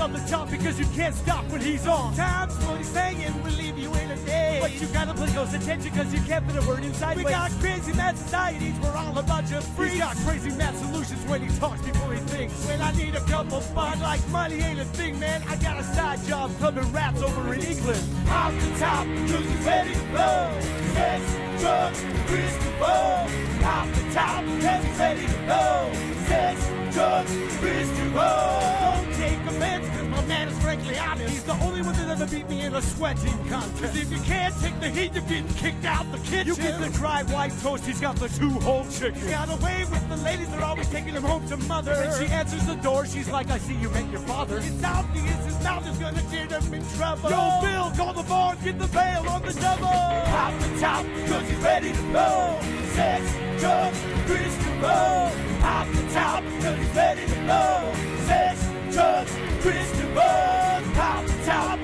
on the top because you can't stop when he's on. Times what he's saying will leave you in a day. But you gotta pay close attention because you can't fit a word inside. We got crazy mad societies, we're all a bunch of freaks. He's got crazy mad solutions when he talks before he thinks. When I need a couple fun, like money ain't a thing, man. I got a side job clubbing rats over in England. Off the top, cause he's ready to blow. Sex, drugs, Kris DeVold. Off the top, cause he's ready to blow. Sex, drugs, Kris DeVold. Don't take offense, cause my man is frankly honest. He's the only one that ever beat me in a sweating contest. Cause if you can't take the heat, you're getting kicked out the kitchen. You get the dry white toast, he's got the two-whole chicken. He's got away with the ladies, they're always taking him home to mother. When she answers the door, she's like, I see you met your father. It's obvious his mouth is gonna get him in trouble. Yo, Bill, call the bar, get the bail on the double. Off the top, cause he's ready to blow. Sex, drugs, Kris DeVold. Off the top, cause he's ready to blow. Sex, drugs, Kris DeVold. Off the top,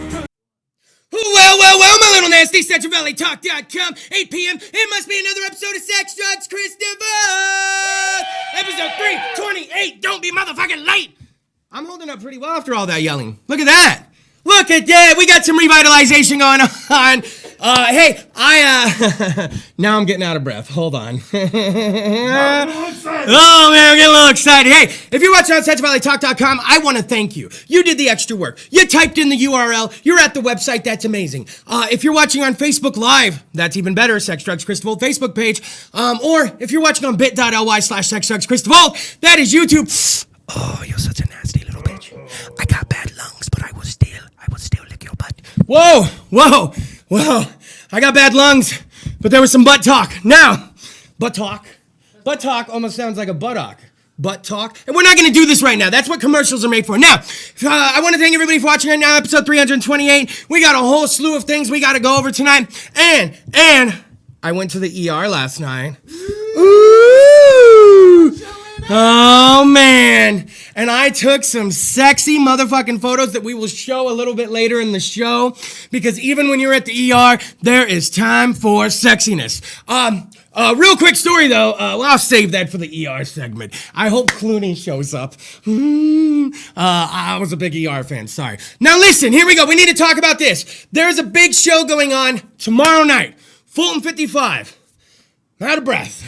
Well, my little nasty, CentralValleyTalk.com, 8 p.m. It must be another episode of Sex, Drugs, Kris DeVold. Episode 328, don't be motherfucking late. I'm holding up pretty well after all that yelling. Look at that. Look at that. We got some revitalization going on. Now I'm getting out of breath. Hold on. Oh, man, I'm getting a little excited. Hey, if you're watching on CentralValleyTalk.com, I want to thank you. You did the extra work. You typed in the URL. You're at the website. That's amazing. If you're watching on Facebook Live, that's even better. Sex, Drugs, Kris DeVold Facebook page. Or if you're watching on bit.ly/Sex, Drugs, Kris DeVold, that is YouTube. Oh, you're such a nasty little bitch. I got bad lungs, but I will still lick your butt. Whoa. I got bad lungs, but there was some butt talk. Now, butt talk almost sounds like a buttock. Butt talk. And we're not going to do this right now. That's what commercials are made for. Now, I want to thank everybody for watching right now, episode 328. We got a whole slew of things we got to go over tonight. And I went to the ER last night. Ooh. Oh, man. And I took some sexy motherfucking photos that we will show a little bit later in the show. Because even when you're at the ER, there is time for sexiness. Real quick story, though. I'll save that for the ER segment. I hope Clooney shows up. I was a big ER fan. Sorry. Now, listen. Here we go. We need to talk about this. There's a big show going on tomorrow night. Fulton 55. Out of breath.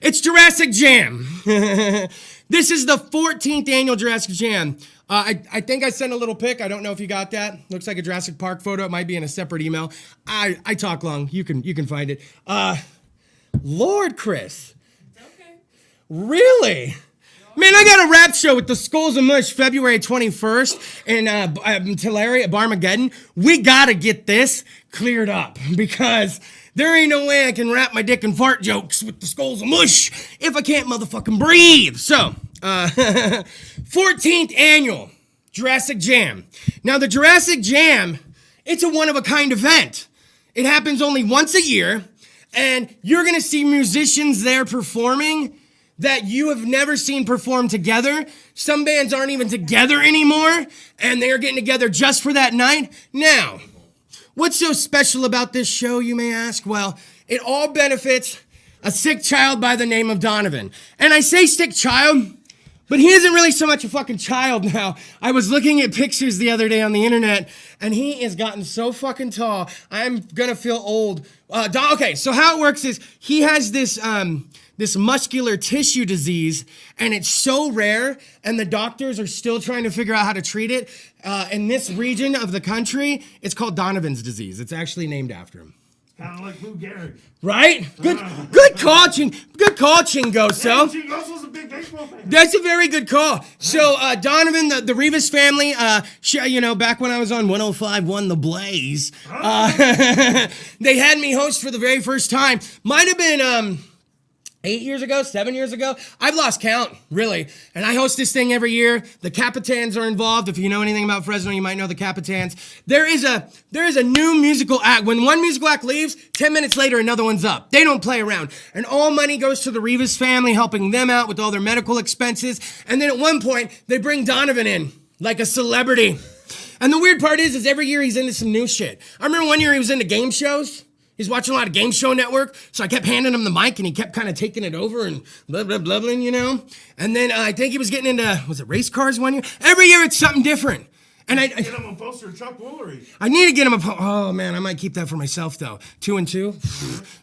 It's Jurassic Jam. This is the 14th annual Jurassic Jam. I think I sent a little pic. I don't know if you got that. Looks like a Jurassic Park photo. It might be in a separate email. I talk long. You can find it. Lord, Kris. Okay. Really? Man, I got a rap show with the Skulls of Mush February 21st in Tulare at Barmageddon. We gotta get this cleared up because there ain't no way I can rap my dick and fart jokes with the Skulls of Mush if I can't motherfucking breathe. So, 14th annual Jurassic Jam. Now, the Jurassic Jam, it's a one-of-a-kind event. It happens only once a year, and you're going to see musicians there performing that you have never seen perform together. Some bands aren't even together anymore, and they're getting together just for that night. Now, what's so special about this show, you may ask? Well, it all benefits a sick child by the name of Donovan. And I say sick child, but he isn't really so much a fucking child now. I was looking at pictures the other day on the internet, and he has gotten so fucking tall, I'm gonna feel old. Okay, so how it works is he has this muscular tissue disease, and it's so rare, and the doctors are still trying to figure out how to treat it. In this region of the country, it's called Donovan's disease. It's actually named after him. Kind of like Lou Gehrig. Right? Good call, Chingo. So Chingoso's a big baseball fan. that's a very good call. So Donovan, the Rivas family, back when I was on 105.1 The Blaze, they had me host for the very first time. Might have been 8 years ago, 7 years ago. I've lost count, really. And I host this thing every year. The Capitans are involved. If you know anything about Fresno, you might know the Capitans. There is a new musical act. When one musical act leaves, 10 minutes later, another one's up. They don't play around. And all money goes to the Rivas family, helping them out with all their medical expenses. And then at one point, they bring Donovan in, like a celebrity. And the weird part is every year he's into some new shit. I remember one year he was into game shows. He's watching a lot of Game Show Network, so I kept handing him the mic, and he kept kind of taking it over and blah, you know? And then I think he was getting into, was it race cars one year? Every year it's something different. And Get him a poster of Chuck Woolery. I need to get him oh man, I might keep that for myself though. 2 and 2.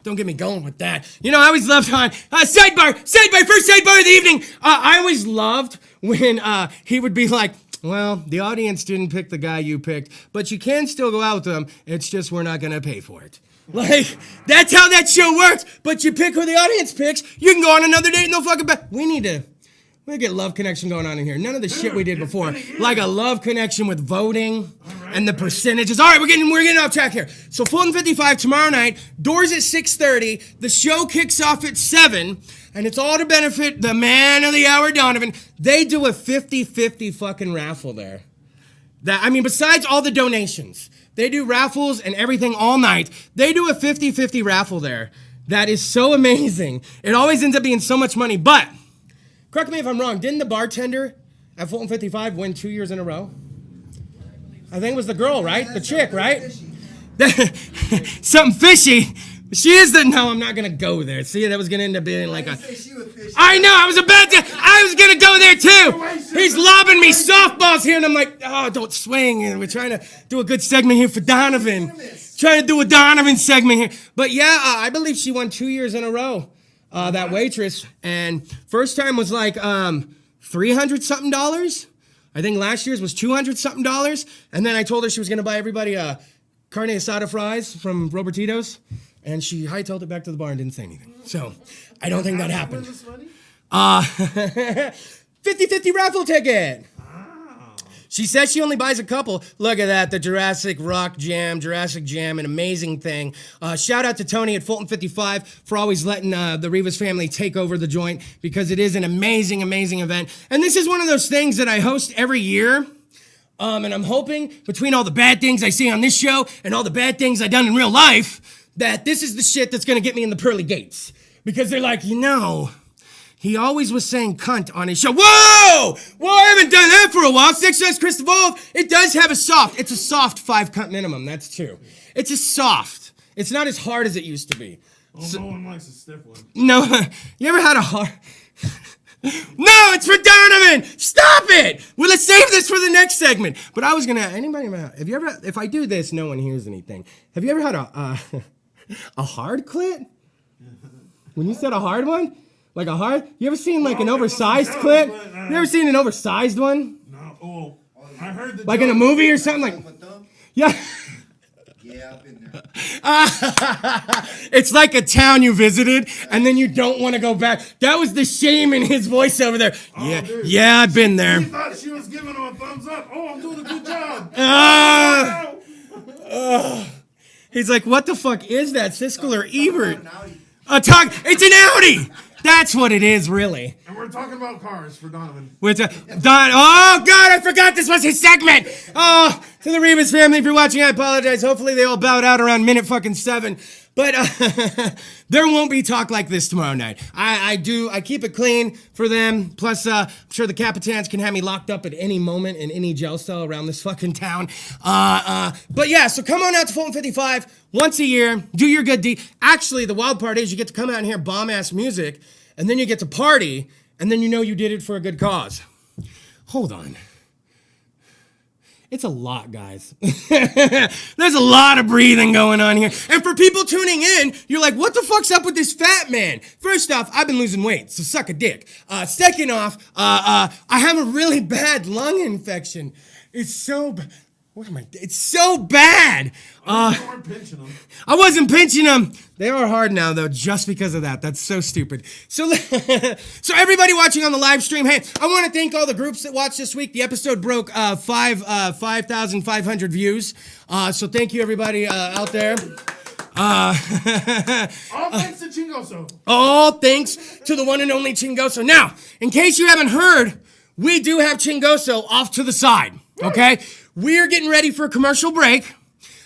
Don't get me going with that. You know, I always loved sidebar, first sidebar of the evening. I always loved when he would be like, well, the audience didn't pick the guy you picked, but you can still go out with them. It's just we're not gonna pay for it. Like, that's how that show works. But you pick who the audience picks, you can go on another date and they'll fucking back. We get love connection going on in here. None of the shit we did before. Like a love connection with voting and the percentages. All right, we're getting off track here. So Fulton 55 tomorrow night. Doors at 6:30. The show kicks off at 7. And it's all to benefit the man of the hour, Donovan. They do a 50-50 fucking raffle there. Besides all the donations, they do raffles and everything all night. They do a 50-50 raffle there. That is so amazing. It always ends up being so much money, but correct me if I'm wrong. Didn't the bartender at Fulton 55 win 2 years in a row? I think it was the girl, right? The chick, right? Something fishy. She is no, I'm not going to go there. See, that was going to end up being like I know, I was going to go there too. He's lobbing me softballs here and I'm like, oh, don't swing. And we're trying to do a good segment here for Donovan. Trying to do a Donovan segment here. But yeah, I believe she won 2 years in a row. That waitress, and first time was like $300 something. I think last year's was $200 something. And then I told her she was gonna buy everybody carne asada fries from Robertito's, and she hightailed it back to the bar and didn't say anything. So I don't think that happened. 50-50 raffle ticket. She says she only buys a couple. Look at that, the Jurassic Jam, an amazing thing. Shout out to Tony at Fulton 55 for always letting the Rivas family take over the joint, because it is an amazing, amazing event. And this is one of those things that I host every year. And I'm hoping, between all the bad things I see on this show and all the bad things I've done in real life, that this is the shit that's gonna get me in the pearly gates. Because they're like, he always was saying cunt on his show. Whoa! I haven't done that for a while. Six says Kris DeVold. It does have it's a soft 5 cunt minimum. That's true. It's a soft. It's not as hard as it used to be. No one likes a stiff one. No, you ever had a hard... No, it's for Donovan! Stop it! Well, let's save this for the next segment. But I was gonna... Have you ever... If I do this, no one hears anything. Have you ever had a hard clit? When you said a hard one? Like a hard? You ever seen like an oversized clip? You ever seen an oversized one? No. Oh, I heard the like in a movie or something like. Yeah. Yeah, I've been there. It's like a town you visited and then you don't want to go back. That was the shame in his voice over there. Yeah, I've been there. He thought she was giving him a thumbs up. Oh, I'm doing a good job. He's like, what the fuck is that? Siskel or Ebert? It's an Audi. That's what it is, really. And we're talking about cars for Donovan. Oh, God, I forgot this was his segment. Oh, to the Rivas family, if you're watching, I apologize. Hopefully they all bowed out around minute fucking 7. But there won't be talk like this tomorrow night. I keep it clean for them. Plus, I'm sure the Capitans can have me locked up at any moment in any jail cell around this fucking town. But yeah, so come on out to Fulton 55 once a year. Do your good deed. Actually, the wild part is you get to come out and hear bomb-ass music, and then you get to party, and then you know you did it for a good cause. Hold on. It's a lot, guys. There's a lot of breathing going on here. And for people tuning in, you're like, what the fuck's up with this fat man? First off, I've been losing weight, so suck a dick. Second off, I have a really bad lung infection. It's so bad. It's so bad. You weren't pinching them. I wasn't pinching them. They are hard now, though, just because of that. That's so stupid. So everybody watching on the live stream, hey, I want to thank all the groups that watched this week. The episode broke 5,500 views. So thank you, everybody out there. All thanks to Chingoso. All thanks to the one and only Chingoso. Now, in case you haven't heard, we do have Chingoso off to the side, okay? We're getting ready for a commercial break,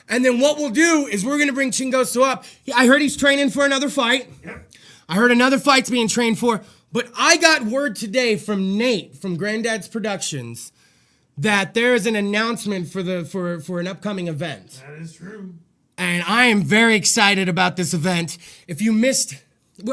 and then what we'll do is we're going to bring Chingoso up. I heard he's training for another fight. Yep. I heard another fight's being trained for, but I got word today from Nate from Granddad's Productions that there is an announcement for an upcoming event. That is true. And I am very excited about this event. If you missed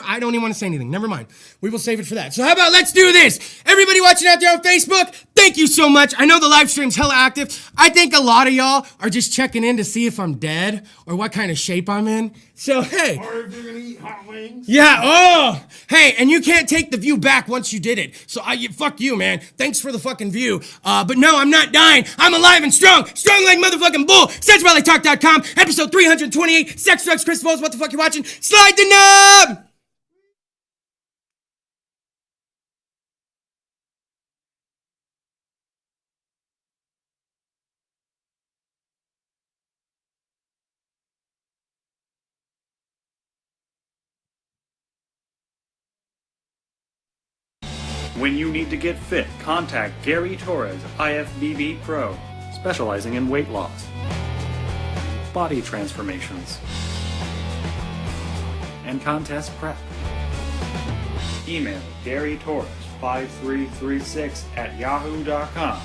I don't even want to say anything. Never mind. We will save it for that. So how about let's do this? Everybody watching out there on Facebook, thank you so much. I know the live stream's hella active. I think a lot of y'all are just checking in to see if I'm dead or what kind of shape I'm in. So, hey. Or if you're gonna eat hot wings. Yeah, oh! Hey, and you can't take the view back once you did it. So, fuck you, man. Thanks for the fucking view. But no, I'm not dying. I'm alive and strong. Strong like motherfucking bull. CentralValleyTalk.com, episode 328. Sex, drugs, Kris DeVold. What the fuck you watching? Slide the knob! When you need to get fit, contact Gary Torres, IFBB Pro, specializing in weight loss, body transformations, and contest prep. Email GaryTorres5336@yahoo.com.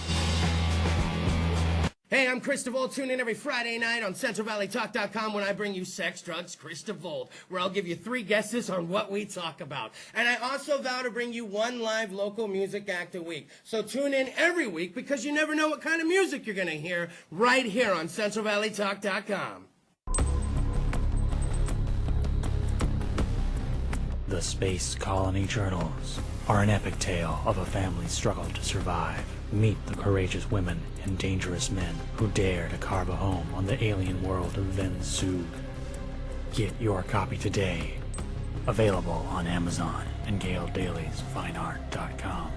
Hey, I'm Kris DeVold. Tune in every Friday night on CentralValleyTalk.com when I bring you Sex, Drugs, Kris DeVold, where I'll give you 3 guesses on what we talk about. And I also vow to bring you 1 live local music act a week. So tune in every week because you never know what kind of music you're going to hear right here on CentralValleyTalk.com. The Space Colony Journals are an epic tale of a family's struggle to survive. Meet the courageous women and dangerous men who dare to carve a home on the alien world of Vensu. Get your copy today. Available on Amazon and GailDailiesFineArt.com.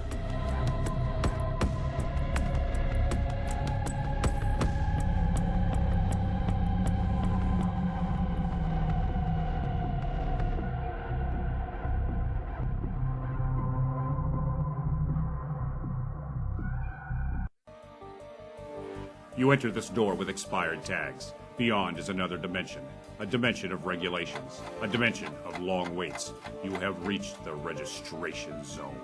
You enter this door with expired tags. Beyond is another dimension. A dimension of regulations. A dimension of long waits. You have reached the registration zone.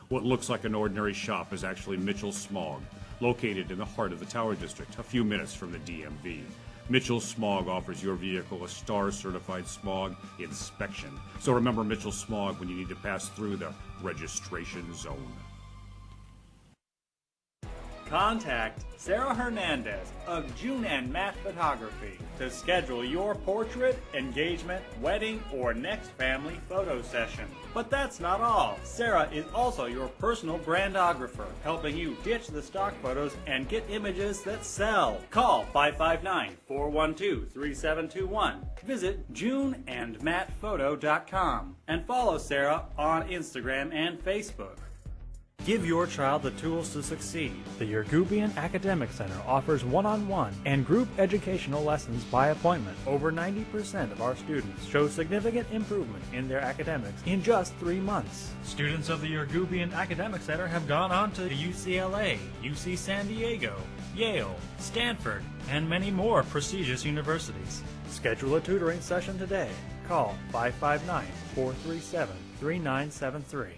What looks like an ordinary shop is actually Mitchell Smog, located in the heart of the Tower District, a few minutes from the DMV. Mitchell Smog offers your vehicle a STAR-certified smog inspection. So remember Mitchell Smog when you need to pass through the registration zone. Contact Sarah Hernandez of June and Matte Photography to schedule your portrait, engagement, wedding, or next family photo session. But that's not all. Sarah is also your personal brandographer, helping you ditch the stock photos and get images that sell. Call 559-412-3721. Visit juneandmattephoto.com and follow Sarah on Instagram and Facebook. Give your child the tools to succeed. The Yergubian Academic Center offers one-on-one and group educational lessons by appointment. Over 90% of our students show significant improvement in their academics in just 3 months. Students of the Yergubian Academic Center have gone on to UCLA, UC San Diego, Yale, Stanford, and many more prestigious universities. Schedule a tutoring session today. Call 559-437-3973.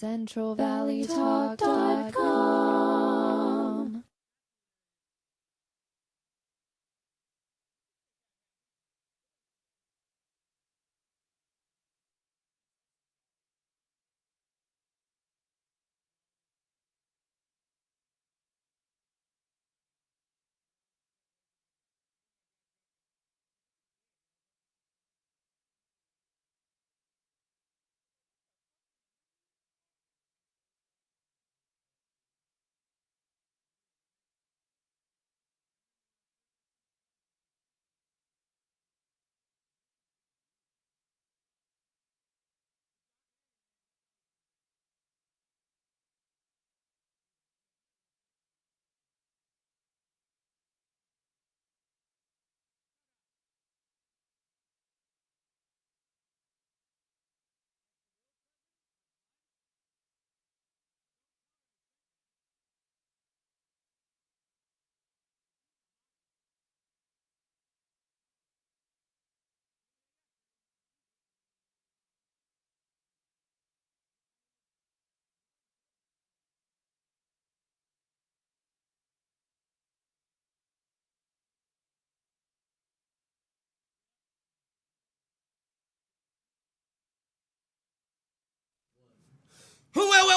CentralValleyTalk.com.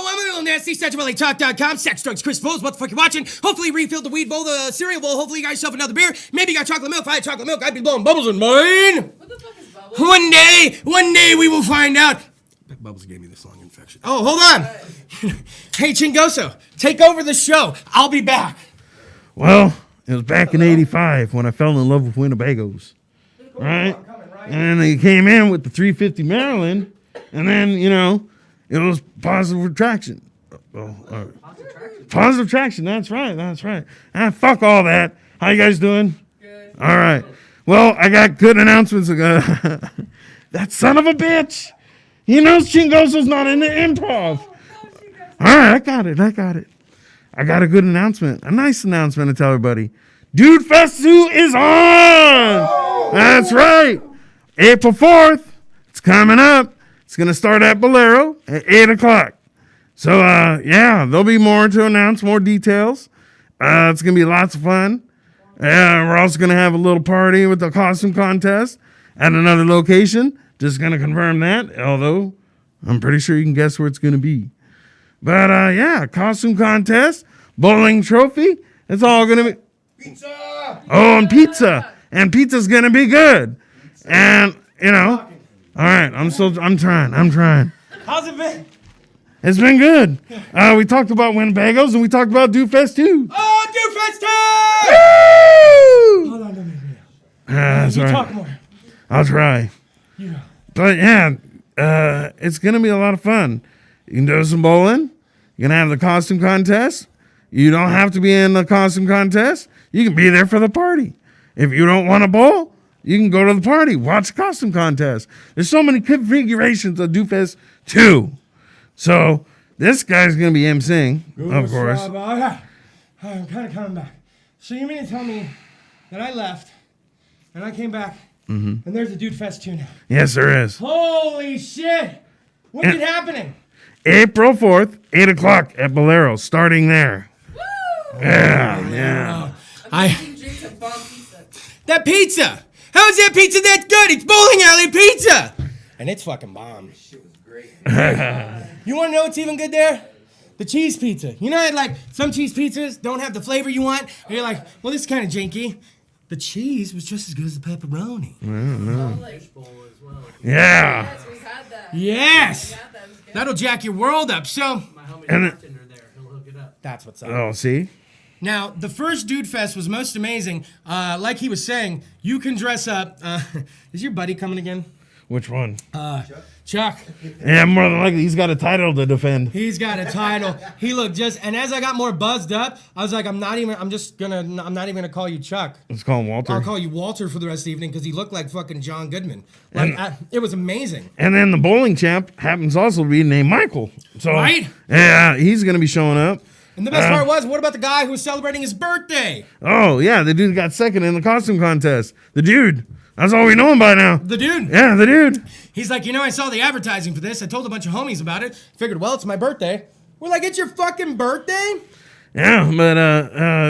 I'm a little nasty. SatchMLATalk.com. Sex, drugs, Kris Bowles. What the fuck you watching? Hopefully refilled the weed bowl, the cereal bowl. Hopefully you got yourself another beer. Maybe you got chocolate milk. If I had chocolate milk, I'd be blowing bubbles in mine. What the fuck is bubbles? One day we will find out. Bubbles gave me this lung infection. Oh, hold on. Hey, Chingoso, take over the show. I'll be back. Well, it was back in '85 when I fell in love with Winnebagos. Right? And then they came in with the 350 Maryland, and then, it was positive attraction. Positive traction, that's right. Ah, fuck all that. How you guys doing? Good. All right. Well, I got good announcements. That son of a bitch. He knows Chingoso's not in the improv. All right, I got it. I got a good announcement, a nice announcement to tell everybody. Dude Fest 2 is on! That's right. April 4th, it's coming up. It's going to start at Bolero at 8 o'clock. So, there'll be more to announce, more details. It's going to be lots of fun. We're also going to have a little party with the costume contest at another location. Just going to confirm that, although I'm pretty sure you can guess where it's going to be. But, costume contest, bowling trophy, it's all going to be... Pizza! Oh, and pizza. And pizza's going to be good. And, all right, I'm trying. How's it been? It's been good. We talked about Winnebagos and we talked about Dude Fest 2. Oh, Dude Fest 2! Hold on, don't make me. That's right. Talk more. I'll try. Yeah. But it's going to be a lot of fun. You can do some bowling. You're going to have the costume contest. You don't have to be in the costume contest. You can be there for the party. If you don't want to bowl, you can go to the party, watch the costume contest. There's so many configurations of Dude Fest 2. So this guy's going to be emceeing, of course. I'm kind of coming back. So you mean to tell me that I left and I came back and there's a Dude Fest 2 now? Yes, there is. Holy shit! When's it happening? April 4th, 8 o'clock at Bolero, starting there. Woo! Yeah. Drink some bomb pizza. That pizza! How is that pizza that good? It's bowling alley pizza! And it's fucking bomb. Shit was great. You want to know what's even good there? The cheese pizza. You know, like some cheese pizzas don't have the flavor you want. And you're like, well, this is kind of janky. The cheese was just as good as the pepperoni. Yeah. Yes, we had that. Yes! We had that. It was good. That'll jack your world up. So, And that's what's up. oh, see? Now, the first Dude Fest was most amazing. Like he was saying, you can dress up. Is your buddy coming again? Which one? Chuck. Yeah, more than likely, he's got a title to defend. He's got a title. He looked and as I got more buzzed up, I was like, I'm not even gonna call you Chuck. Let's call him Walter. I'll call you Walter for the rest of the evening because he looked like fucking John Goodman. It was amazing. And then the bowling champ happens also to be named Michael. So, Right? Yeah, he's going to be showing up. And the best part was, what about the guy who was celebrating his birthday? Oh, yeah, the dude got second in the costume contest. The dude. That's all we know him by now. The dude. Yeah, the dude. He's like, I saw the advertising for this. I told a bunch of homies about it. Figured, well, it's my birthday. We're like, it's your fucking birthday? Yeah, but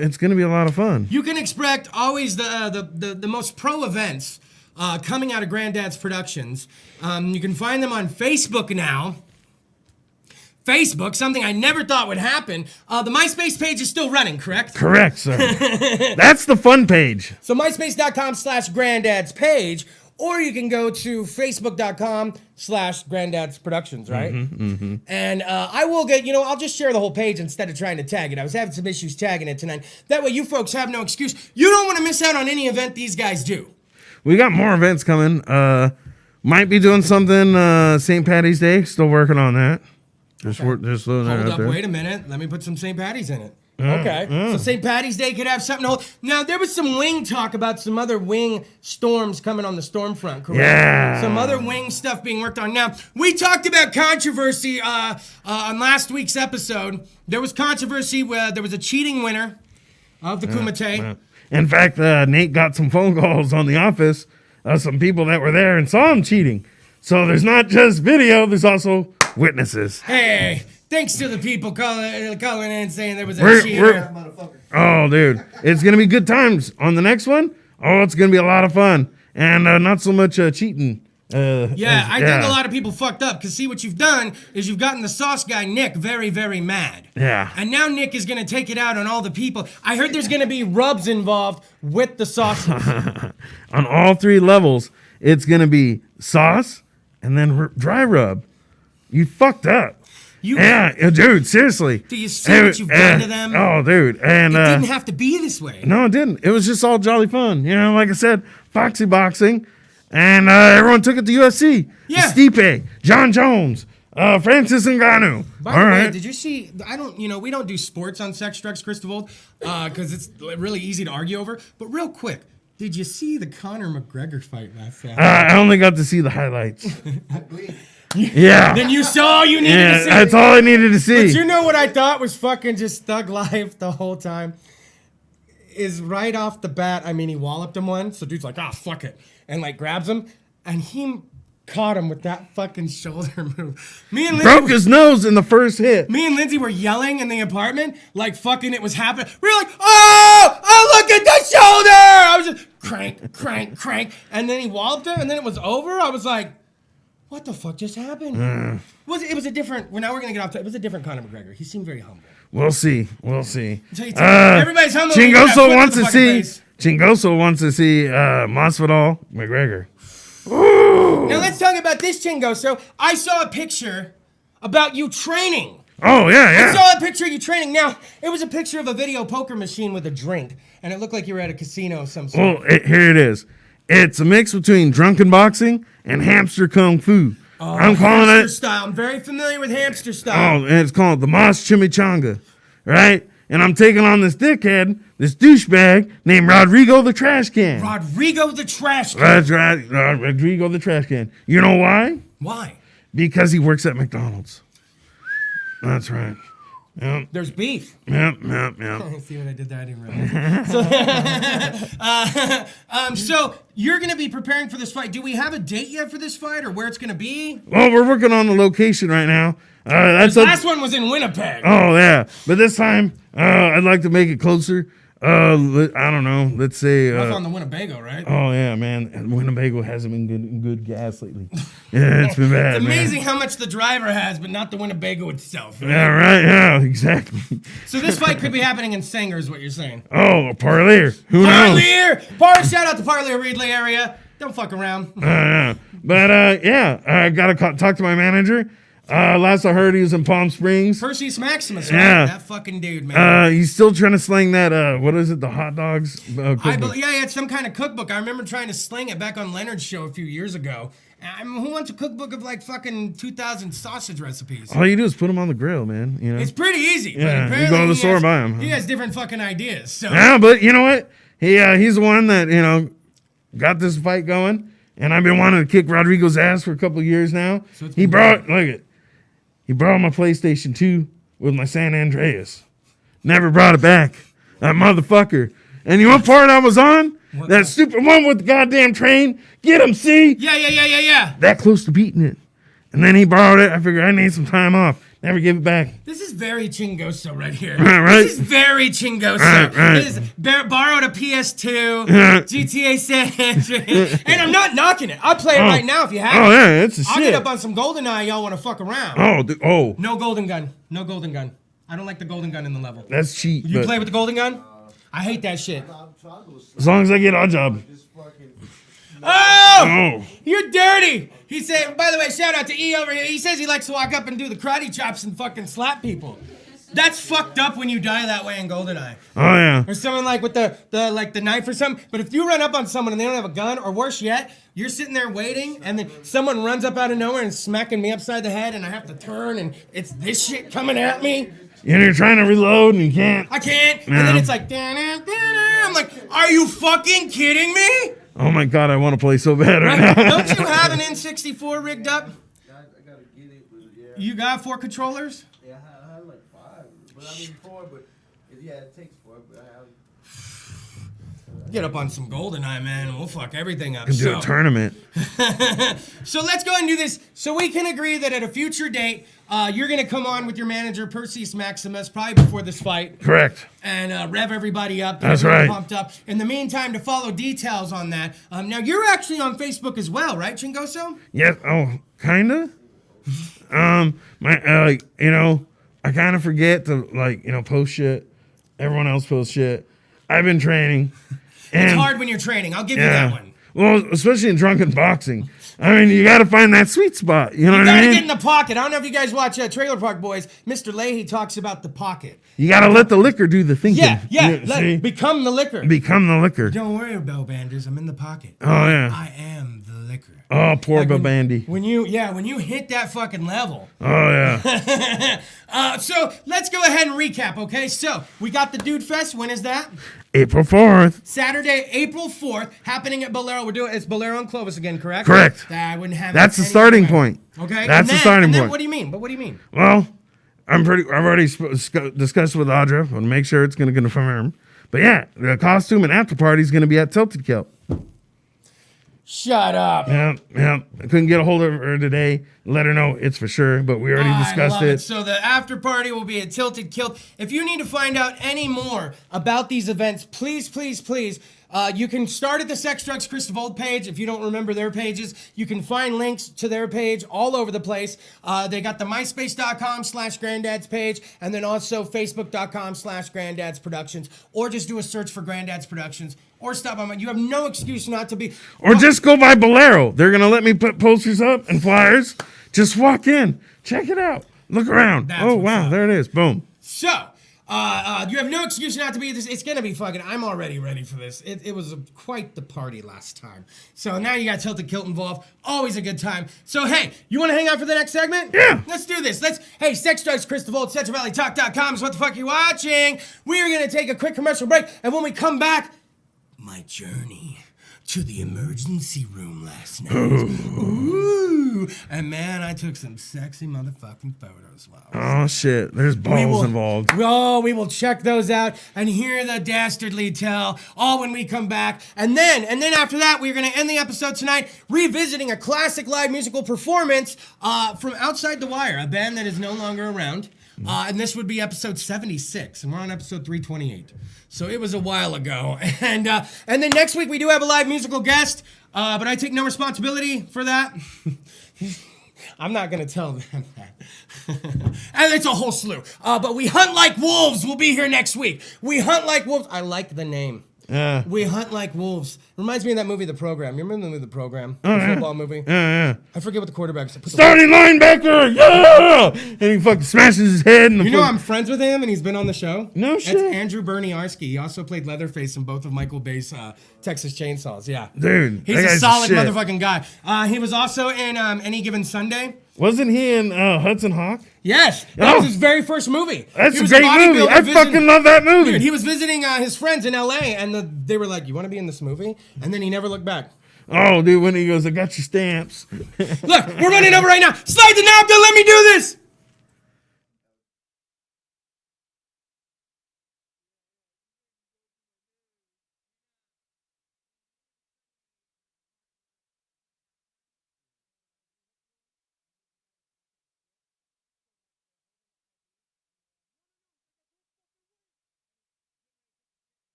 it's going to be a lot of fun. You can expect always the most pro events coming out of Granddad's Productions. You can find them on Facebook now. Facebook, something I never thought would happen. The MySpace page is still running, correct? Correct, sir. That's the fun page. So myspace.com/granddad's page, or you can go to facebook.com/granddad's productions, right? And I will get, I'll just share the whole page instead of trying to tag it. I was having some issues tagging it tonight. That way you folks have no excuse. You don't want to miss out on any event these guys do. We got more events coming. Might be doing something St. Patty's Day. Still working on that. Just throwing that Hold out up, there. wait a minute. Let me put some St. Patty's in it. Okay. So St. Patty's Day could have something to hold. Now, there was some wing talk about some other wing storms coming on the storm front, correct? Yeah. Some other wing stuff being worked on. Now, we talked about controversy on last week's episode. There was controversy where there was a cheating winner of the Kumite. In fact, Nate got some phone calls on the office of some people that were there and saw him cheating. So there's not just video, there's also witnesses. Hey, thanks to the people calling in saying there was a cheater. Oh, dude. It's going to be good times. On the next one, it's going to be a lot of fun. And not so much cheating Yeah, I think a lot of people fucked up because see what you've done is you've gotten the sauce guy Nick very, very mad. Yeah. And now Nick is gonna take it out on all the people. I heard there's gonna be rubs involved with the sauces. On all 3 levels, it's gonna be sauce and then dry rub. You fucked up. Yeah, dude, seriously. Do you see what you've done to them? Oh, dude. And It didn't have to be this way. no, it didn't. It was just all jolly fun. You know, like I said, foxy boxing. And everyone took it to UFC. Yeah. Stipe, John Jones, Francis Ngannou. By All the way, right. did you see? We don't do sports on Sex, Drugs, Kris DeVold, because it's really easy to argue over. But real quick, did you see the Conor McGregor fight last Saturday? I only got to see the highlights. Yeah. Then you saw all you needed to see. That's all I needed to see. But you know what I thought was fucking just thug life the whole time? Is right off the bat, I mean, he walloped him one, so dude's like, ah, fuck it. And like grabs him, and he caught him with that fucking shoulder move. Broke his nose in the first hit. Me and Lindsay were yelling in the apartment, like fucking it was happening. We were like, oh, look at the shoulder! I was just crank, crank, crank. And then he walloped him, and then it was over. I was like, what the fuck just happened? It was a different, now we're going to get off to, it was a different Conor McGregor. He seemed very humble. We'll see. We'll see. Everybody's humble. Chingoso wants to see Masvidal McGregor. Now let's talk about this, Chingoso. I saw a picture about you training. Oh, yeah. I saw a picture of you training. Now, it was a picture of a video poker machine with a drink, and it looked like you were at a casino of some sort. Well, here it is. It's a mix between drunken boxing and hamster kung fu. I'm calling hamster it style. I'm very familiar with hamster style. Oh, and it's called the Moss Chimichanga, right? And I'm taking on this dickhead, this douchebag named Rodrigo the Trash Can. Rodrigo the Trash Can. That's right, Rodrigo the Trash Can. You know why? Why? Because he works at McDonald's. That's right. Yep. There's beef. Yep. See what I did there? I didn't realize. So you're going to be preparing for this fight. Do we have a date yet for this fight or where it's going to be? Well, we're working on the location right now. The last one was in Winnipeg. Oh, yeah. But this time, I'd like to make it closer. I don't know. Let's say. Rough on the Winnebago, right? Oh, yeah, man. And Winnebago hasn't been good gas lately. Yeah, it's been bad. It's amazing how much the driver has, but not the Winnebago itself. Right? Yeah, right. Yeah, exactly. So this fight could be happening in Sanger, is what you're saying. Oh, Parlier. Who knows? Shout out to Parlier Reedley area. Don't fuck around. But, yeah, I got to talk to my manager. Last I heard, he was in Palm Springs. Perseus Maximus, right? Yeah. That fucking dude, man. He's still trying to sling that, what is it, the hot dogs? Cookbook. He had some kind of cookbook. I remember trying to sling it back on Leonard's show a few years ago. Who wants a cookbook of like fucking 2,000 sausage recipes? All you do is put them on the grill, man. You know? It's pretty easy. Yeah, but you go to the store and buy them. He has different fucking ideas. So. Yeah, but you know what? He's the one that, got this fight going. And I've been wanting to kick Rodrigo's ass for a couple of years now. So He brought my PlayStation 2 with my San Andreas. Never brought it back. That motherfucker. And you know what part I was on? That stupid one with the goddamn train. Get him, see? Yeah. That close to beating it. And then he borrowed it. I figured I need some time off. Never give it back. This is very Chingoso right here. Right. This is very Chingoso. Right. This is borrowed a PS2, GTA San Andreas, and I'm not knocking it. I'll play it right now if you have it. Oh, yeah, it's a shit. I'll get up on some GoldenEye. Y'all want to fuck around. No golden gun. No golden gun. I don't like the golden gun in the level. That's cheap. You play with the golden gun? I hate that shit. As long as I get our job. Oh! You're dirty! He said, by the way, shout out to E over here. He says he likes to walk up and do the karate chops and fucking slap people. That's fucked up when you die that way in GoldenEye. Oh, yeah. Or someone like with the knife or something. But if you run up on someone and they don't have a gun, or worse yet, you're sitting there waiting and then someone runs up out of nowhere and smacking me upside the head and I have to turn and it's this shit coming at me. And you're trying to reload and you can't. I can't. Yeah. And then it's like, I'm like, are you fucking kidding me? Oh my God, I want to play so bad right now. Don't you have an N64 rigged up? I gotta get it, but yeah. You got 4 controllers? Yeah, I have like 5. But I mean 4, but yeah, it takes 4, but I Get up on some GoldenEye, man, and we'll fuck everything up. And do a tournament. So let's go ahead and do this. So we can agree that at a future date, you're going to come on with your manager, Perseus Maximus, probably before this fight. Correct. And rev everybody up. That's everybody right. Pumped up. In the meantime, to follow details on that. Now, you're actually on Facebook as well, right, Chingoso? Yes. Oh, kinda. I kind of forget to post shit. Everyone else posts shit. I've been training. It's hard when you're training. I'll give you that one. Well, especially in drunken boxing. I mean, you got to find that sweet spot. You know what I You mean? gotta get in the pocket. I don't know if you guys watch Trailer Park Boys. Mr. Leahy talks about the pocket. You got to let the liquor do the thinking. Yeah. Become the liquor. Become the liquor. Don't worry about Banders. I'm in the pocket. Oh, yeah. I am the liquor. Oh, poor Like Babandy. when you hit that fucking level. Oh, yeah. So let's go ahead and recap, okay? So we got the Dude Fest. When is that? April 4th. Saturday, April 4th, happening at Bolero. It's Bolero and Clovis again, correct? Correct. I wouldn't have. That's it the starting anywhere. point. Okay. That's the starting point. What do you mean? But what do you mean? Well, I've already discussed with Audra. I want to make sure it's going to confirm. But yeah, the costume and after party is going to be at Tilted Kilt. Shut up. Yeah. I couldn't get a hold of her today. Let her know it's for sure, but we already discussed I love it. So the after party will be at Tilted Kilt. If you need to find out any more about these events, please, you can start at the Sex Drugs Kris DeVold page. If you don't remember their pages, you can find links to their page all over the place. They got the myspace.com/granddads page, and then also facebook.com/granddads productions, or just do a search for Granddads Productions, or stop on. You have no excuse not to be. Or just go by Bolero. They're going to let me put posters up and flyers. Just walk in. Check it out. Look around. That's Oh, what's wow. up. There it is. Boom. So, you have no excuse not to be this. It's going to be fucking, I'm already ready for this. It was quite the party last time. So now you got Tilted Kilt involved. Always a good time. So, hey, you want to hang out for the next segment? Yeah. Let's do this. Hey, Sex Drugs Kris DeVold, CentralValleyTalk.com is what the fuck you're watching. We are going to take a quick commercial break, and when we come back, my journey to the emergency room last night. Ooh. And man, I took some sexy motherfucking photos. Wow. Oh, shit. There's balls involved. We will check those out and hear the dastardly tell all when we come back. And then after that, we're going to end the episode tonight revisiting a classic live musical performance from Outside the Wire, a band that is no longer around. And this would be episode 76, and we're on episode 328. So it was a while ago. And then next week we do have a live musical guest, but I take no responsibility for that. I'm not going to tell them that. And it's a whole slew. But We Hunt Like Wolves will be here next week. We Hunt Like Wolves. I like the name. Yeah. We Hunt Like Wolves. Reminds me of that movie, The Program. You remember the movie, The Program? The football movie? Yeah. I forget what the quarterback said. Starting linebacker. Yeah. And he fucking smashes his head. In the You know I'm friends with him, and he's been on the show? No shit. That's Andrew Berniarski. He also played Leatherface in both of Michael Bay's Texas Chainsaws. Yeah. Dude. He's that a guy's solid shit. motherfucking guy. He was also in Any Given Sunday. Wasn't he in Hudson Hawk? Yes. That was his very first movie. That's He a was great movie. bodybuilder I visiting- fucking love that movie. Dude, he was visiting his friends in L.A., and they were like, you want to be in this movie? And then he never looked back. Oh, dude, when he goes, I got your stamps. Look, we're running over right now. Slide the napkin, let me do this.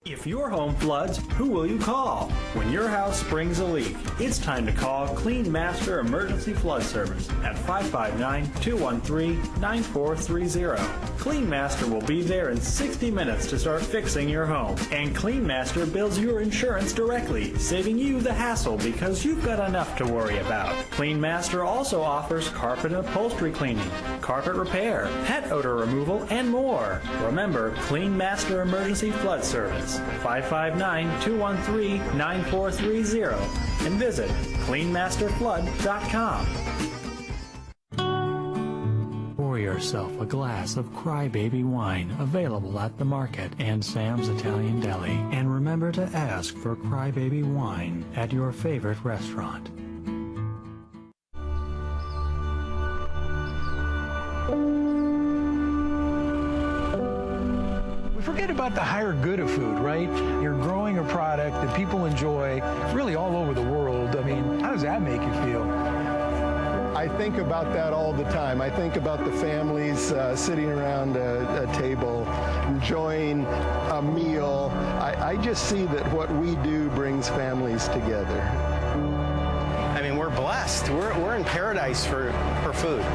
If your home floods, who will you call? When your house springs a leak, it's time to call Clean Master Emergency Flood Service at 559-213-9430. Clean Master will be there in 60 minutes to start fixing your home. And Clean Master bills your insurance directly, saving you the hassle because you've got enough to worry about. Clean Master also offers carpet and upholstery cleaning, carpet repair, pet odor removal, and more. Remember, Clean Master Emergency Flood Service. 559-213-9430 and visit cleanmasterflood.com. Pour yourself a glass of Crybaby wine, available at the market and Sam's Italian Deli. And remember to ask for Crybaby wine at your favorite restaurant. about the higher good of food, right? You're growing a product that people enjoy really all over the world. I mean, how does that make you feel? I think about that all the time. I think about the families sitting around a table, enjoying a meal. I just see that what we do brings families together. I mean, we're blessed. We're in paradise for food.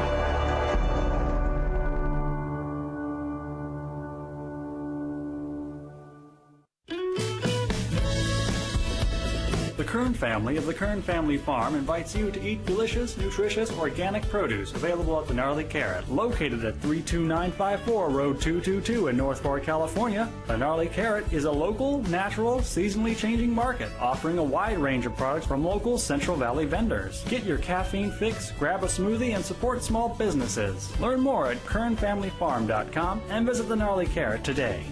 The Kern family of the Kern Family Farm invites you to eat delicious, nutritious, organic produce available at the Gnarly Carrot, located at 32954 Road 222 in North Fork, California. The Gnarly Carrot is a local, natural, seasonally changing market, offering a wide range of products from local Central Valley vendors. Get your caffeine fix, grab a smoothie, and support small businesses. Learn more at KernFamilyFarm.com and visit the Gnarly Carrot today.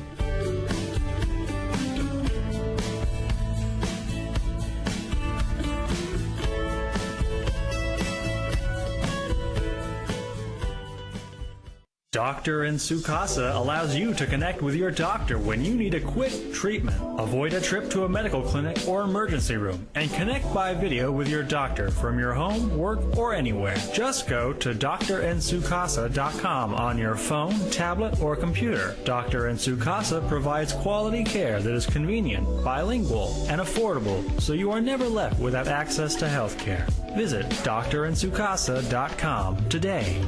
Doctor in Sukasa allows you to connect with your doctor when you need a quick treatment. Avoid a trip to a medical clinic or emergency room and connect by video with your doctor from your home, work, or anywhere. Just go to drinsukasa.com on your phone, tablet, or computer. Dr. in Sukasa provides quality care that is convenient, bilingual, and affordable, so you are never left without access to health care. Visit drinsukasa.com today.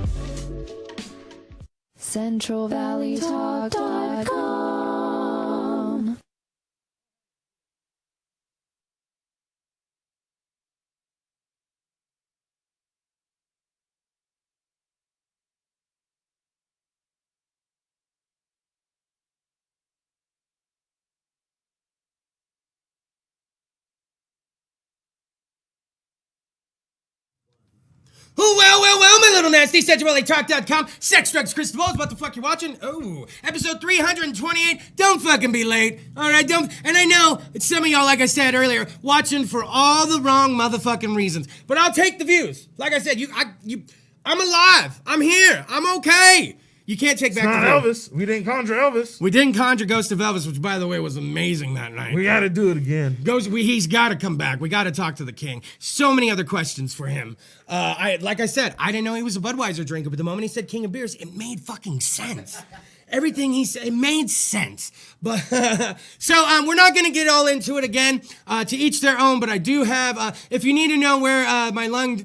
CentralValleyTalk.com. Oh, well, my little nasty, CentralValleyTalk.com, sex, drugs, Kris DeVold, what the fuck you watching? Oh, episode 328, don't fucking be late, alright, don't, and I know, it's some of y'all, like I said earlier, watching for all the wrong motherfucking reasons, but I'll take the views. Like I said, I'm alive, I'm here, I'm okay. You can't take back It's not the vote. Elvis. We didn't conjure Elvis. We didn't conjure Ghost of Elvis, which, by the way, was amazing that night. We got to do it again. He's got to come back. We got to talk to the king. So many other questions for him. Like I said, I didn't know he was a Budweiser drinker, but the moment he said King of Beers, it made fucking sense. Everything he said, it made sense. But so we're not going to get all into it again. To each their own. But I do have. If you need to know where my lung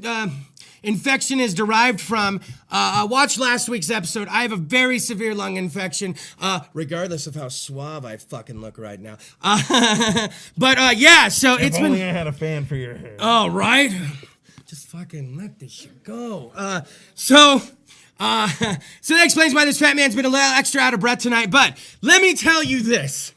infection is derived from, watch last week's episode. I have a very severe lung infection, regardless of how suave I fucking look right now. But yeah, so If only I had a fan for your hair. Oh, right? Just fucking let this shit go. So that explains why this fat man's been a little extra out of breath tonight. But let me tell you this.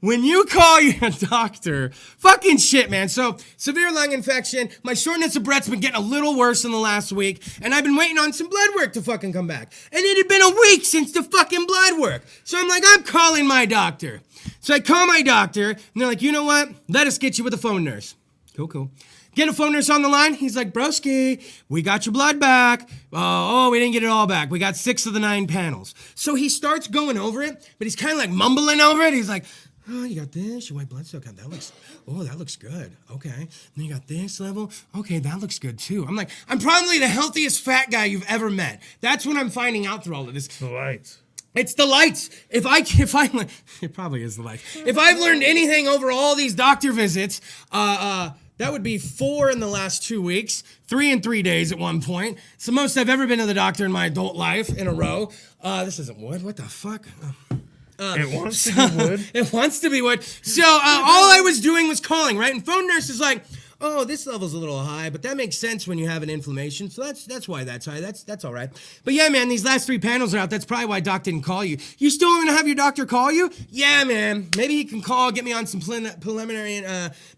When you call your doctor, fucking shit, man. So, severe lung infection, my shortness of breath's been getting a little worse in the last week, and I've been waiting on some blood work to fucking come back. And it had been a week since the fucking blood work. So I'm like, I'm calling my doctor. So I call my doctor, and they're like, you know what? Let us get you with a phone nurse. Cool. Get a phone nurse on the line. He's like, broski, we got your blood back. Oh, we didn't get it all back. We got 6 of the 9 panels. So he starts going over it, but he's kind of like mumbling over it. He's like, oh, you got this, your white blood cell count, that looks good, okay. Then you got this level, okay, that looks good too. I'm like, I'm probably the healthiest fat guy you've ever met. That's what I'm finding out through all of this. The lights. It's the lights. If I, it probably is the lights. If I've learned anything over all these doctor visits, that would be 4 in the last 2 weeks, 3 in 3 days at one point. It's the most I've ever been to the doctor in my adult life in a row. This isn't wood, what the fuck? It wants to be wood. It wants to be wood. So all I was doing was calling, right? And phone nurse is like, oh, this level's a little high, but that makes sense when you have an inflammation. So that's why that's high. That's all right. But yeah, man, these last 3 panels are out. That's probably why Doc didn't call you. You still want to have your doctor call you? Yeah, man. Maybe he can get me on some preliminary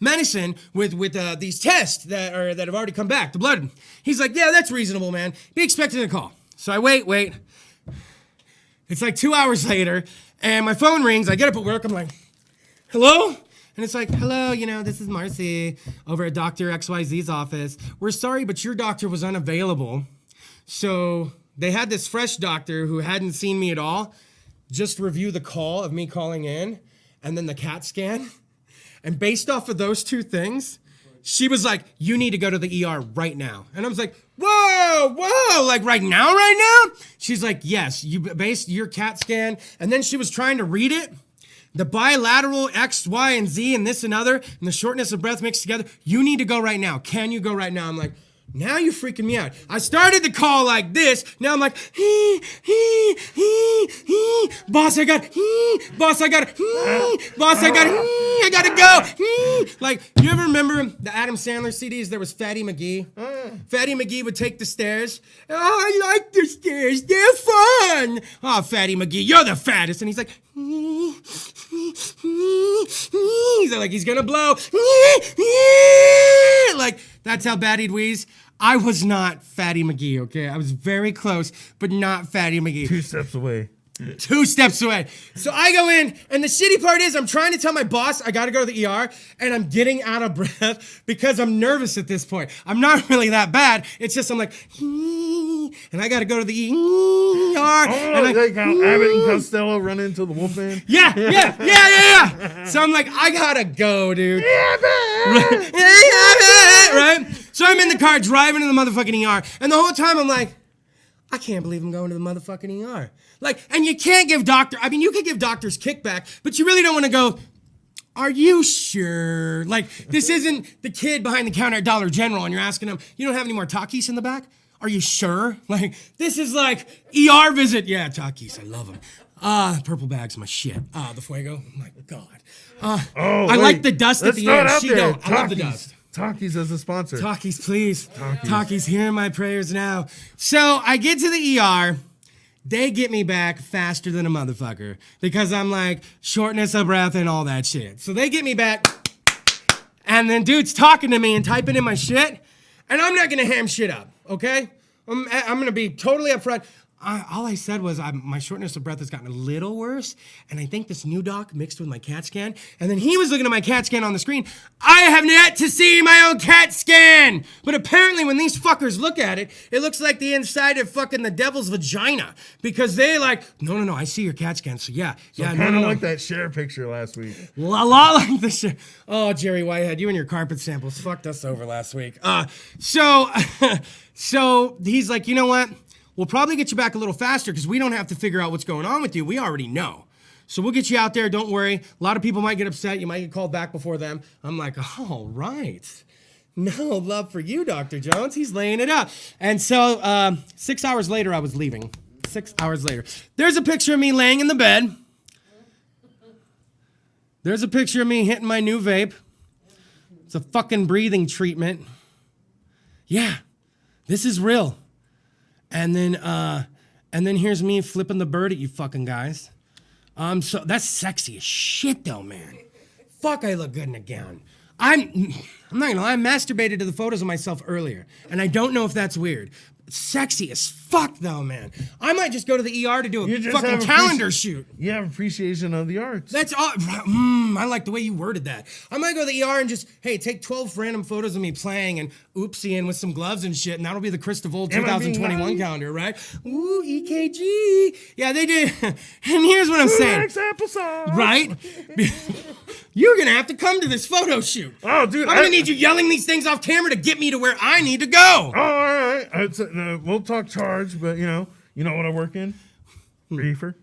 medicine with these tests that have already come back, the blood. He's like, yeah, that's reasonable, man. Be expecting a call. So I wait. It's like 2 hours later. And my phone rings, I get up at work, I'm like, hello? And it's like, hello, this is Marcy over at Dr. XYZ's office. We're sorry, but your doctor was unavailable. So they had this fresh doctor who hadn't seen me at all. just review the call of me calling in and then the CAT scan. And based off of those two things, she was like, you need to go to the ER right now. And I was like, whoa, like right now? She's like, yes, you based your CAT scan. And then she was trying to read it. The bilateral X, Y, and Z and this and other, and the shortness of breath mixed together. You need to go right now. Can you go right now? I'm like, now you're freaking me out. I started the call like this. Now I'm like, boss, I got, boss, I got, boss, I gotta go. Like, you ever remember the Adam Sandler CDs? There was Fatty McGee. Fatty McGee would take the stairs. Oh, I like the stairs. They're fun. Oh, Fatty McGee, you're the fattest. And he's like, he's like, he's gonna blow. Like, that's how bad he'd wheeze. I was not Fatty McGee, okay? I was very close, but not Fatty McGee. 2 steps away. 2 steps away. So I go in, and the shitty part is I'm trying to tell my boss I gotta go to the ER, and I'm getting out of breath because I'm nervous at this point. I'm not really that bad. It's just I'm like, and I gotta go to the ER. Oh, like how Abbott and Costello run into the Wolfman? Yeah. So I'm like, I gotta go, dude. Right? So I'm in the car driving to the motherfucking ER, and the whole time I'm like, I can't believe I'm going to the motherfucking ER. Like, and you can't give you could give doctors kickback, but you really don't want to go, are you sure? Like, this isn't the kid behind the counter at Dollar General and you're asking them, you don't have any more Takis in the back? Are you sure? Like, this is like ER visit. Yeah, Takis, I love them. Purple bag's my shit. The Fuego, my God. I like the dust at the end. She don't. I love the dust. Takis as a sponsor. Takis, please. Takis, hear my prayers now. So I get to the ER. They get me back faster than a motherfucker because I'm like shortness of breath and all that shit. So they get me back, and then dude's talking to me and typing in my shit, and I'm not gonna ham shit up, okay? I'm gonna be totally upfront. All I said was my shortness of breath has gotten a little worse, and I think this new doc mixed with my CAT scan. And then he was looking at my CAT scan on the screen. I have yet to see my own CAT scan! But apparently when these fuckers look at it, it looks like the inside of fucking the devil's vagina. Because they like, no, I see your CAT scan, so yeah. Kind of like that share picture last week. A lot like the shit. Oh, Jerry Whitehead, you and your carpet samples fucked us over last week. So he's like, you know what? We'll probably get you back a little faster because we don't have to figure out what's going on with you. We already know. So we'll get you out there. Don't worry. A lot of people might get upset. You might get called back before them. I'm like, all right. No love for you, Dr. Jones. He's laying it up. And so 6 hours later, I was leaving. 6 hours later. There's a picture of me laying in the bed. There's a picture of me hitting my new vape. It's a fucking breathing treatment. Yeah, this is real. And then here's me flipping the bird at you fucking guys. So that's sexy as shit though, man. Fuck, I look good in a gown. I'm not gonna lie, I masturbated to the photos of myself earlier, and I don't know if that's weird. Sexy as fuck though, man. I might just go to the ER to do a fucking calendar shoot. You have appreciation of the arts. That's all. I like the way you worded that. I might go to the ER and just, hey, take 12 random photos of me playing and oopsie-ing with some gloves and shit, and that'll be the Kris DeVold 2021 calendar, right? Ooh, EKG. Yeah, they did. And here's what I'm saying. Next episode. Right? You're gonna have to come to this photo shoot. Oh, dude. I'm gonna need you yelling these things off camera to get me to where I need to go. Oh, all right. We'll talk charge, but you know what I work in? Reefer.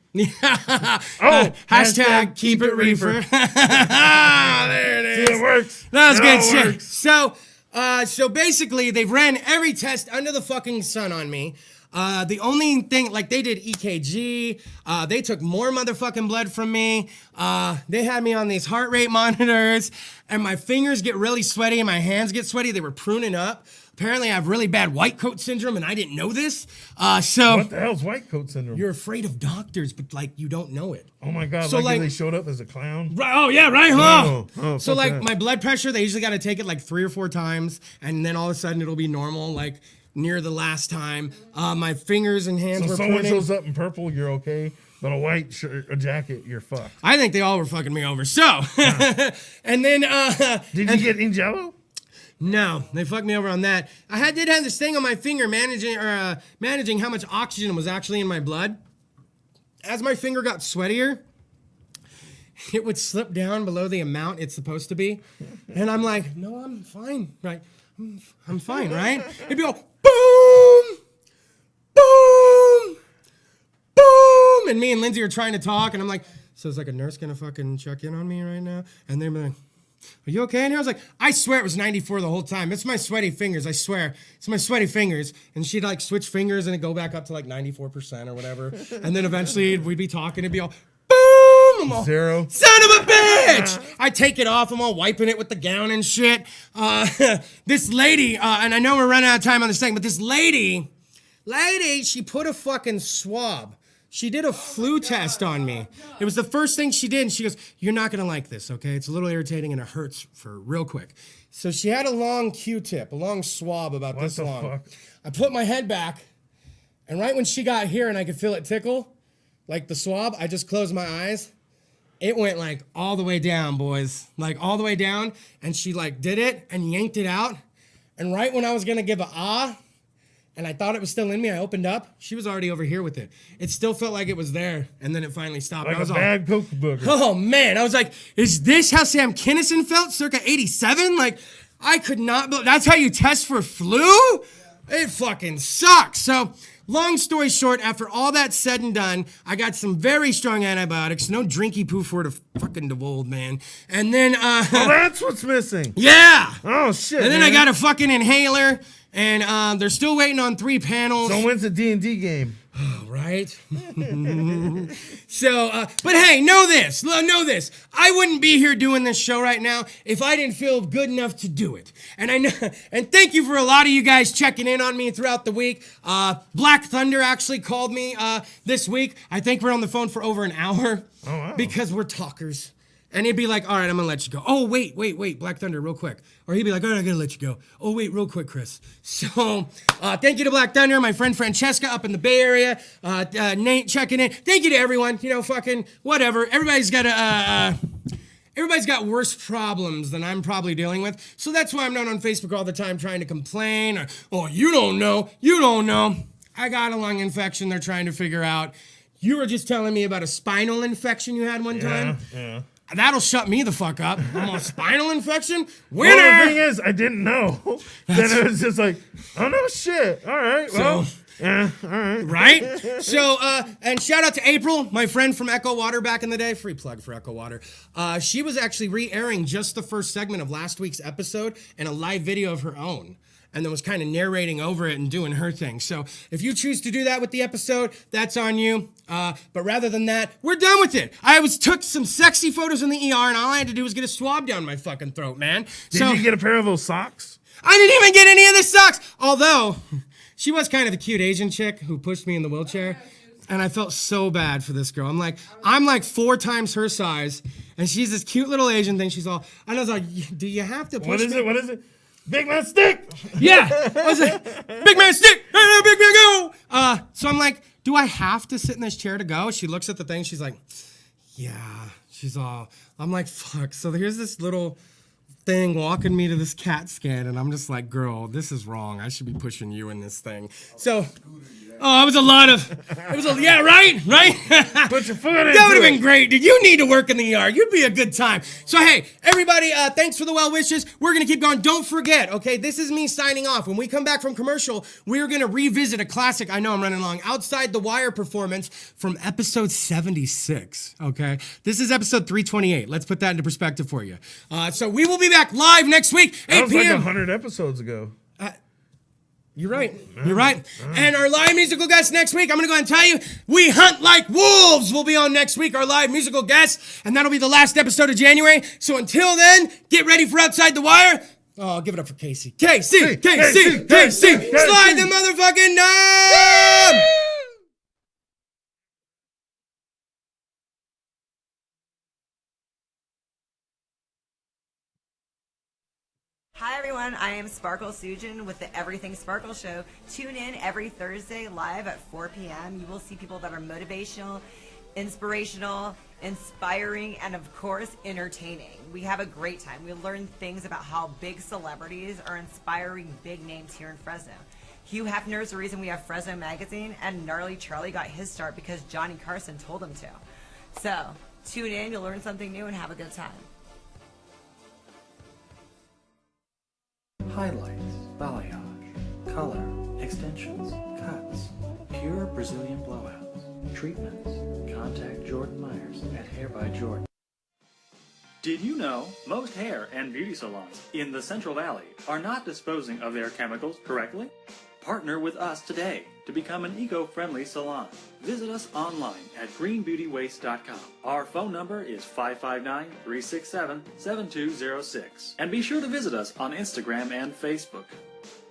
Hashtag keep it reefer. There it is. See, it works. That's good shit. So basically, they've ran every test under the fucking sun on me. The only thing, like they did EKG, they took more motherfucking blood from me. They had me on these heart rate monitors, and my fingers get really sweaty and my hands get sweaty. They were pruning up. Apparently, I have really bad white coat syndrome, and I didn't know this. So what the hell's white coat syndrome? You're afraid of doctors, but like you don't know it. Oh my God! So like they showed up as a clown. Right? Oh yeah, right, huh? Oh, so like my blood pressure, they usually got to take it like 3 or 4 times, and then all of a sudden it'll be normal. Like near the last time, my fingers and hands were someone pointing. shows up in purple, you're okay. But a white shirt, a jacket, you're fucked. I think they all were fucking me over. So, and then did you get in Jello? No, they fucked me over on that. I did have this thing on my finger managing how much oxygen was actually in my blood. as my finger got sweatier, it would slip down below the amount it's supposed to be. And I'm like, no, I'm fine, right? I'm fine, right? It'd be all boom, boom, boom. And me and Lindsay are trying to talk, and I'm like, so is like a nurse gonna fucking check in on me right now? And they're like, are you okay? And I was like, I swear it was 94 the whole time. It's my sweaty fingers, I swear. It's my sweaty fingers. And she'd like switch fingers and it'd go back up to like 94% or whatever. And then eventually we'd be talking, it'd be all, boom! I'm all, 0. son of a bitch! I take it off, I'm all wiping it with the gown and shit. This lady, and I know we're running out of time on this thing, but this lady, she put a fucking swab. She did a flu test on me. It was the first thing she did, and she goes, you're not gonna like this, okay? It's a little irritating and it hurts for real quick. So she had a long Q-tip, a long swab about this long. Fuck? I put my head back, and right when she got here and I could feel it tickle, like the swab, I just closed my eyes. It went like all the way down, boys. Like all the way down, and she like did it and yanked it out. And right when I was gonna give a ah, and I thought it was still in me, I opened up. She was already over here with it. It still felt like it was there, and then it finally stopped. Like I was a all, bad Coke booger. oh man, I was like, is this how Sam Kinison felt circa 87? Like, I could not, that's how you test for flu? It fucking sucks. So, long story short, after all that said and done, I got some very strong antibiotics. No drinky poo for the fucking DeVold, man. And then, Oh, that's what's missing. yeah. Oh, shit, And then man. I got a fucking inhaler, and they're still waiting on 3 panels. So when's the D&D game? Right? So, but hey, know this. I wouldn't be here doing this show right now if I didn't feel good enough to do it. And I know, and thank you for a lot of you guys checking in on me throughout the week. Black Thunder actually called me this week. I think we're on the phone for over an hour. Oh, wow. Because we're talkers. And he'd be like, all right, I'm gonna let you go. Oh, wait, Black Thunder, real quick. Or he'd be like, all right, I gotta let you go. Oh, wait, real quick, Kris. So, thank you to Black Thunder, my friend Francesca up in the Bay Area, Nate checking in. Thank you to everyone, fucking whatever. Everybody's got worse problems than I'm probably dealing with. So that's why I'm not on Facebook all the time trying to complain or, oh, you don't know. I got a lung infection they're trying to figure out. You were just telling me about a spinal infection you had one time. Yeah. That'll shut me the fuck up. I'm on a spinal infection? Well, Winner! the thing is, I didn't know. Then it was just like, oh, no shit. All right, well, yeah, all right. Right? So, and shout out to April, my friend from Echo Water back in the day. Free plug for Echo Water. She was actually re-airing just the first segment of last week's episode and a live video of her own. And then was kind of narrating over it and doing her thing. So if you choose to do that with the episode, that's on you. But rather than that, we're done with it. I took some sexy photos in the ER, and all I had to do was get a swab down my fucking throat, man. Did you get a pair of those socks? I didn't even get any of the socks. Although, she was kind of a cute Asian chick who pushed me in the wheelchair. And I felt so bad for this girl. I'm like 4 times her size, and she's this cute little Asian thing. She's all, and I was like, do you have to push me? What is it? Big man stick! Yeah! I was like, big man stick! Big man go! So I'm like, do I have to sit in this chair to go? She looks at the thing, she's like, yeah. She's all, I'm like, fuck. So here's this little thing walking me to this CAT scan, and I'm just like, girl, this is wrong. I should be pushing you in this thing. So, oh, it was a lot of, yeah, right? Put your foot in That would have been great. Dude, you need to work in the ER. You'd be a good time. So, hey, everybody, thanks for the well wishes. We're going to keep going. Don't forget, okay, this is me signing off. When we come back from commercial, we're going to revisit a classic, I know I'm running long, Outside the Wire performance from episode 76, okay? This is episode 328. Let's put that into perspective for you. So we will be back live next week, 8 That was like p.m. 100 episodes ago. You're right. You're right. And our live musical guest next week, I'm going to go ahead and tell you, We Hunt Like Wolves will be on next week, our live musical guest, and that'll be the last episode of January. So until then, get ready for Outside the Wire. Oh, give it up for Casey. Casey! Slide the motherfucking knob! Hi everyone, I am Sparkle Sujin with the Everything Sparkle Show. Tune in every Thursday live at 4 p.m. You will see people that are motivational, inspirational, inspiring, and of course, entertaining. We have a great time. We learn things about how big celebrities are inspiring big names here in Fresno. Hugh Hefner is the reason we have Fresno Magazine, and Gnarly Charlie got his start because Johnny Carson told him to. So, tune in, you'll learn something new, and have a good time. Highlights, balayage, color, extensions, cuts, pure Brazilian blowouts, treatments. Contact Jordan Myers at Hair by Jordan. Did you know most hair and beauty salons in the Central Valley are not disposing of their chemicals correctly? Partner with us today to become an eco-friendly salon. Visit us online at greenbeautywaste.com. Our phone number is 559-367-7206. And be sure to visit us on Instagram and Facebook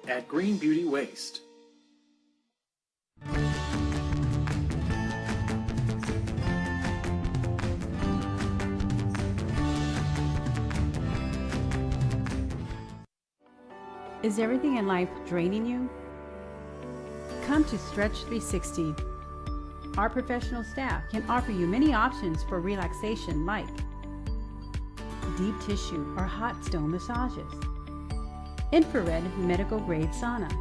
at Green Beauty Waste. Is everything in life draining you? Come to Stretch 360. Our professional staff can offer you many options for relaxation like deep tissue or hot stone massages, infrared medical grade sauna.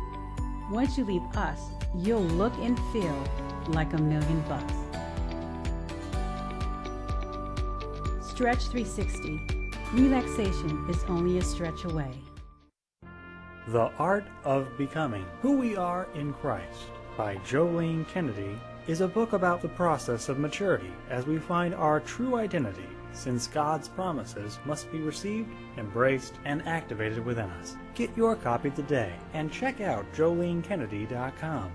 Once you leave us, you'll look and feel like $1,000,000. Stretch 360. Relaxation is only a stretch away. The Art of Becoming Who We Are in Christ by Jolene Kennedy is a book about the process of maturity as we find our true identity, since God's promises must be received, embraced, and activated within us. Get your copy today and check out jolenekennedy.com.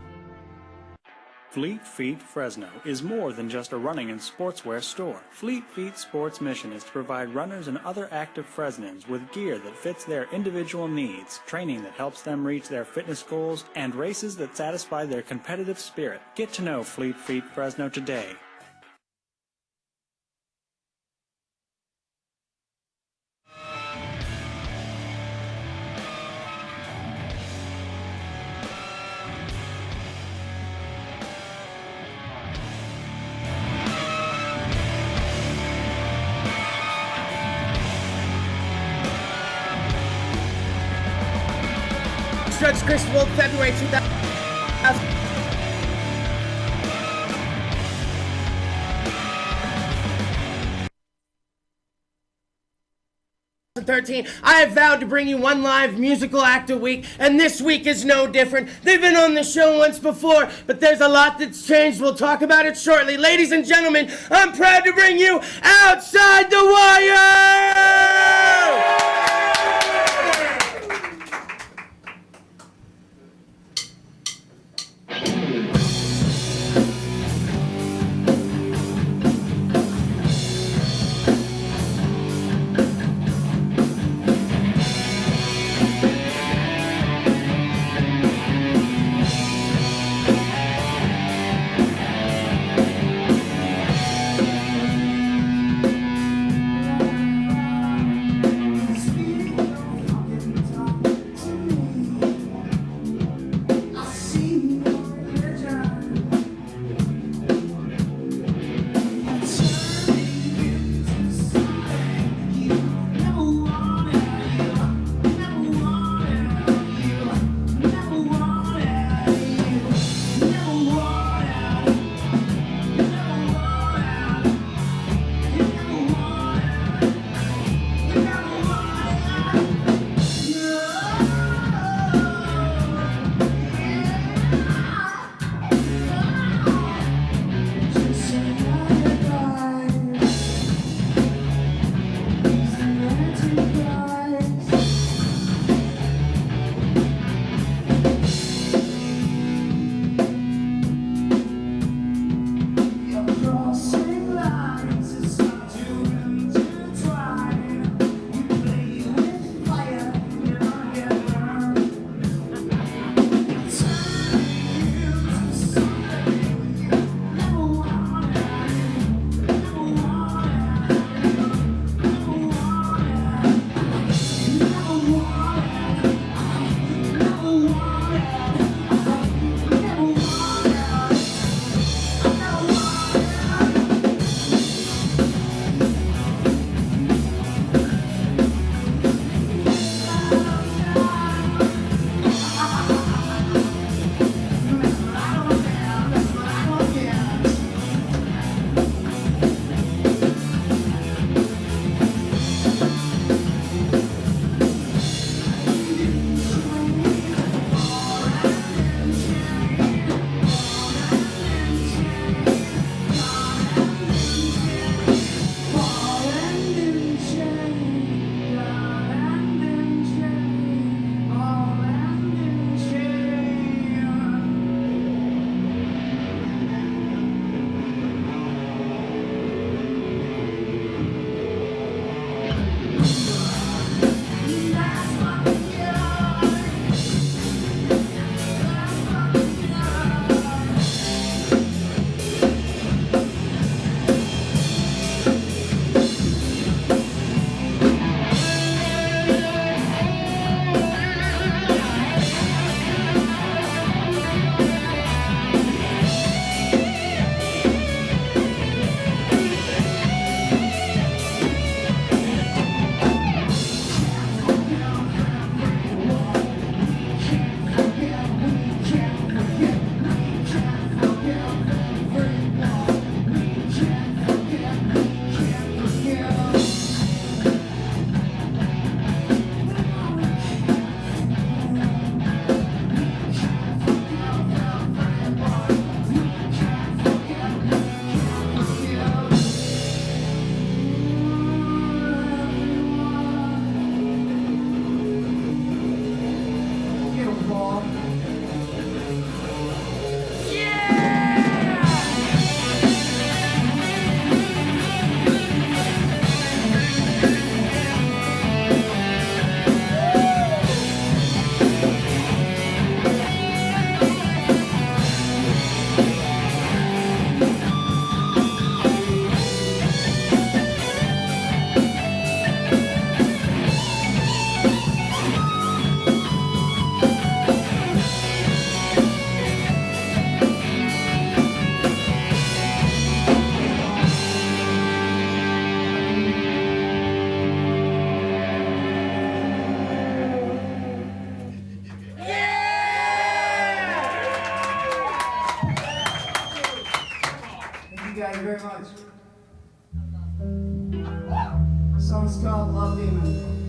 Fleet Feet Fresno is more than just a running and sportswear store. Fleet Feet Sports' mission is to provide runners and other active Fresnans with gear that fits their individual needs, training that helps them reach their fitness goals, and races that satisfy their competitive spirit. Get to know Fleet Feet Fresno today. Judge Kris DeVold, February 2000. 2013, I have vowed to bring you one live musical act a week, and this week is no different. They've been on the show once before, but there's a lot that's changed. We'll talk about it shortly. Ladies and gentlemen, I'm proud to bring you Outside the Wire! Thank you very much. The song's called Love Demon.